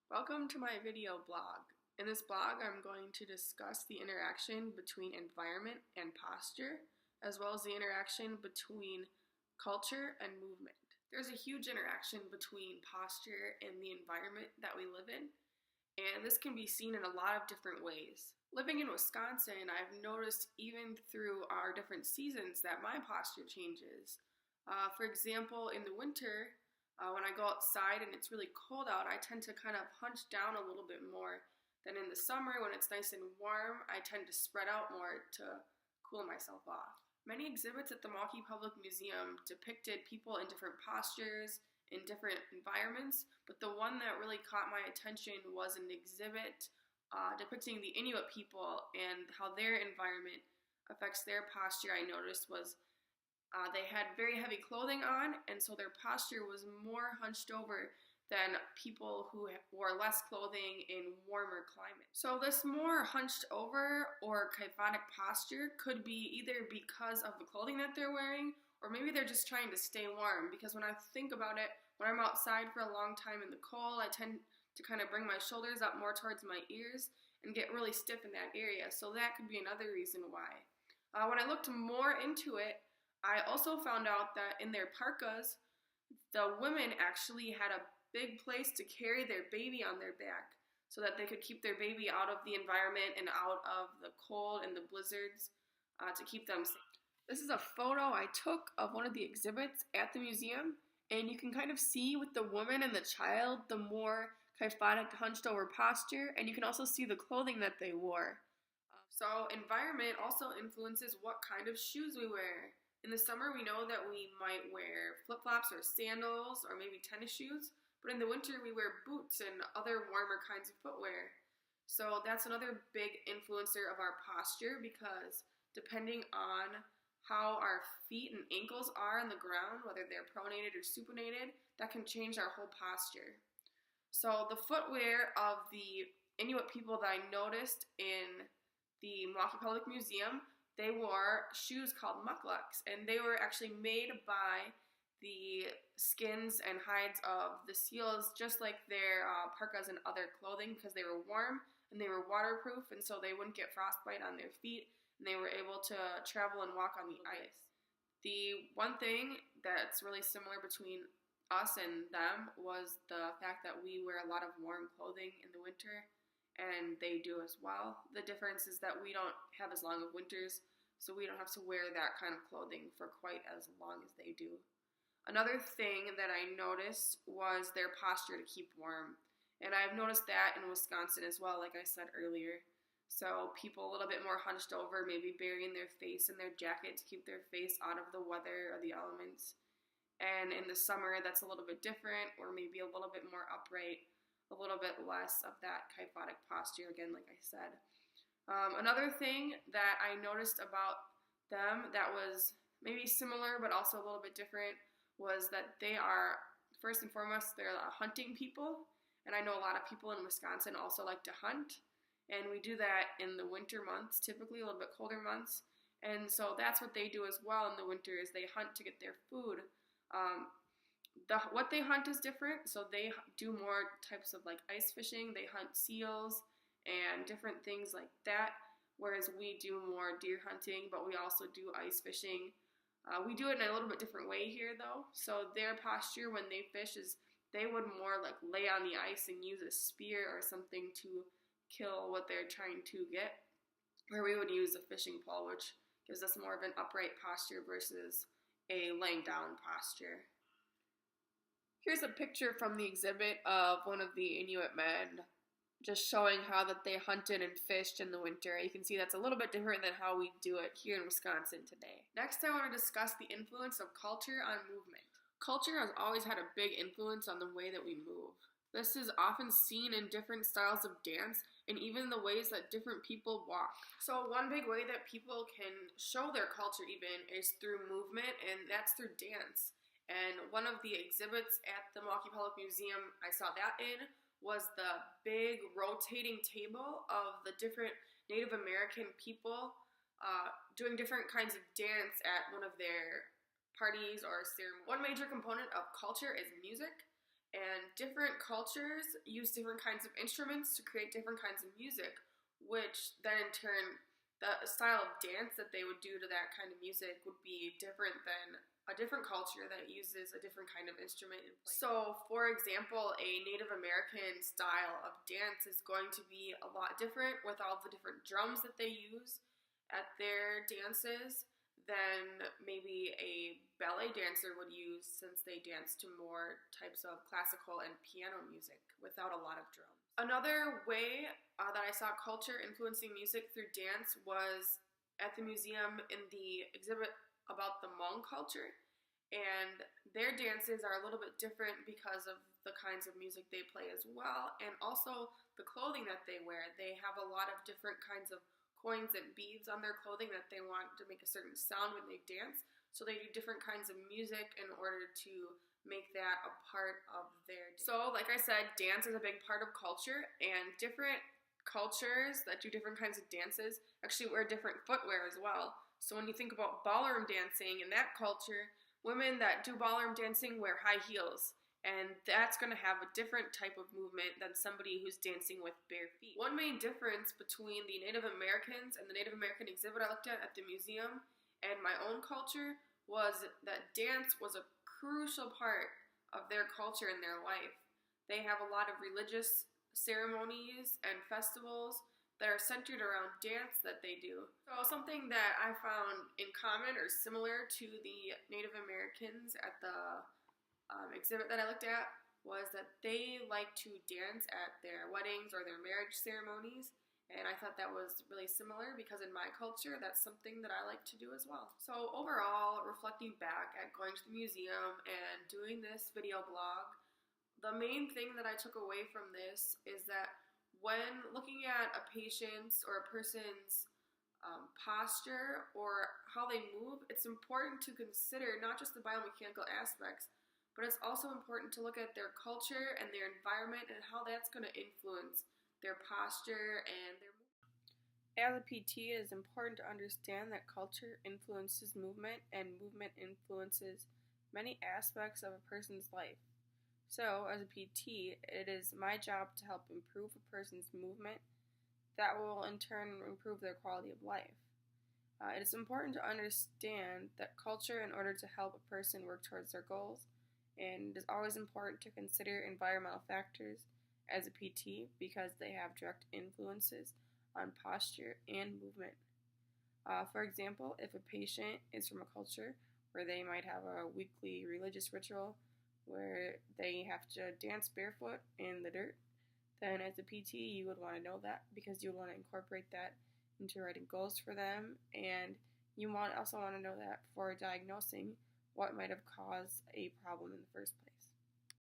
Welcome to my video blog. In this blog, I'm going to discuss the interaction between environment and posture, as well as the interaction between culture and movement. There's a huge interaction between posture and the environment that we live in, and this can be seen in a lot of different ways. Living in Wisconsin, I've noticed even through our different seasons that my posture changes. For example, in the winter, when I go outside and it's really cold out, I tend to kind of hunch down a little bit more than in the summer. When it's nice and warm, I tend to spread out more to cool myself off. Many exhibits at the Milwaukee Public Museum depicted people in different postures, in different environments, but the one that really caught my attention was an exhibit depicting the Inuit people and how their environment affects their posture. I noticed was they had very heavy clothing on, and so their posture was more hunched over than people who wore less clothing in warmer climates. So this more hunched over or kyphotic posture could be either because of the clothing that they're wearing, or maybe they're just trying to stay warm. Because when I think about it, when I'm outside for a long time in the cold, I tend to kind of bring my shoulders up more towards my ears and get really stiff in that area. So that could be another reason why. When I looked more into it, I also found out that in their parkas, the women actually had a big place to carry their baby on their back so that they could keep their baby out of the environment and out of the cold and the blizzards to keep them safe. This is a photo I took of one of the exhibits at the museum, and you can kind of see with the woman and the child the more kyphotic hunched over posture, and you can also see the clothing that they wore. So environment also influences what kind of shoes we wear. In the summer, we know that we might wear flip-flops or sandals or maybe tennis shoes, but in the winter, we wear boots and other warmer kinds of footwear. So that's another big influencer of our posture, because depending on how our feet and ankles are on the ground, whether they're pronated or supinated, that can change our whole posture. So the footwear of the Inuit people that I noticed in the Milwaukee Public Museum, they wore shoes called mucklucks, and they were actually made by the skins and hides of the seals, just like their parkas and other clothing, because they were warm and they were waterproof, and so they wouldn't get frostbite on their feet, and they were able to travel and walk on the ice. The one thing that's really similar between us and them was the fact that we wear a lot of warm clothing in the winter, and they do as well. The difference is that we don't have as long of winters, so we don't have to wear that kind of clothing for quite as long as they do. Another thing that I noticed was their posture to keep warm, and I've noticed that in Wisconsin as well, like I said earlier. So people a little bit more hunched over, maybe burying their face in their jacket to keep their face out of the weather or the elements. And in the summer, that's a little bit different, or maybe a little bit more upright, a little bit less of that kyphotic posture, again, like I said. Another thing that I noticed about them that was maybe similar but also a little bit different was that they are, first and foremost, they're hunting people. And I know a lot of people in Wisconsin also like to hunt. And we do that in the winter months, typically a little bit colder months. And so that's what they do as well in the winter, is they hunt to get their food. What they hunt is different, so they do more types of like ice fishing. They hunt seals and different things like that, whereas we do more deer hunting, but we also do ice fishing. We do it in a little bit different way here though. So their posture when they fish is they would more like lay on the ice and use a spear or something to kill what they're trying to get, where we would use a fishing pole, which gives us more of an upright posture versus a laying down posture. Here's a picture from the exhibit of one of the Inuit men, just showing how that they hunted and fished in the winter. You can see that's a little bit different than how we do it here in Wisconsin today. Next, I want to discuss the influence of culture on movement. Culture has always had a big influence on the way that we move. This is often seen in different styles of dance and even the ways that different people walk. So one big way that people can show their culture even is through movement, and that's through dance. And one of the exhibits at the Milwaukee Public Museum I saw that in was the big rotating table of the different Native American people doing different kinds of dance at one of their parties or ceremonies. One major component of culture is music, And different cultures use different kinds of instruments to create different kinds of music, which then in turn, the style of dance that they would do to that kind of music would be different than a different culture that uses a different kind of instrument. So, for example, a Native American style of dance is going to be a lot different with all the different drums that they use at their dances than maybe a ballet dancer would use, since they dance to more types of classical and piano music without a lot of drums. Another way that I saw culture influencing music through dance was at the museum in the exhibit about the Hmong culture. And their dances are a little bit different because of the kinds of music they play as well, and also the clothing that they wear. They have a lot of different kinds of coins and beads on their clothing that they want to make a certain sound when they dance. So they do different kinds of music in order to make that a part of their dance. So like I said, dance is a big part of culture, and different cultures that do different kinds of dances actually wear different footwear as well. So when you think about ballroom dancing in that culture, women that do ballroom dancing wear high heels, and that's going to have a different type of movement than somebody who's dancing with bare feet. One main difference between the Native Americans and the Native American exhibit I looked at the museum and my own culture was that dance was a crucial part of their culture and their life. They have a lot of religious ceremonies and festivals that are centered around dance that they do. So something that I found in common or similar to the Native Americans at the exhibit that I looked at was that they like to dance at their weddings or their marriage ceremonies, and I thought that was really similar because in my culture that's something that I like to do as well. So overall, reflecting back at going to the museum and doing this video blog, the main thing that I took away from this is that when looking at a patient's or a person's posture or how they move, it's important to consider not just the biomechanical aspects, but it's also important to look at their culture and their environment and how that's going to influence their posture and their movement. As a PT, it is important to understand that culture influences movement and movement influences many aspects of a person's life. So, as a PT, it is my job to help improve a person's movement that will in turn improve their quality of life. It is important to understand that culture in order to help a person work towards their goals, and it is always important to consider environmental factors as a PT because they have direct influences on posture and movement. For example, if a patient is from a culture where they might have a weekly religious ritual where they have to dance barefoot in the dirt, then as a PT you would want to know that because you would want to incorporate that into writing goals for them, and you also want to know that before diagnosing what might have caused a problem in the first place.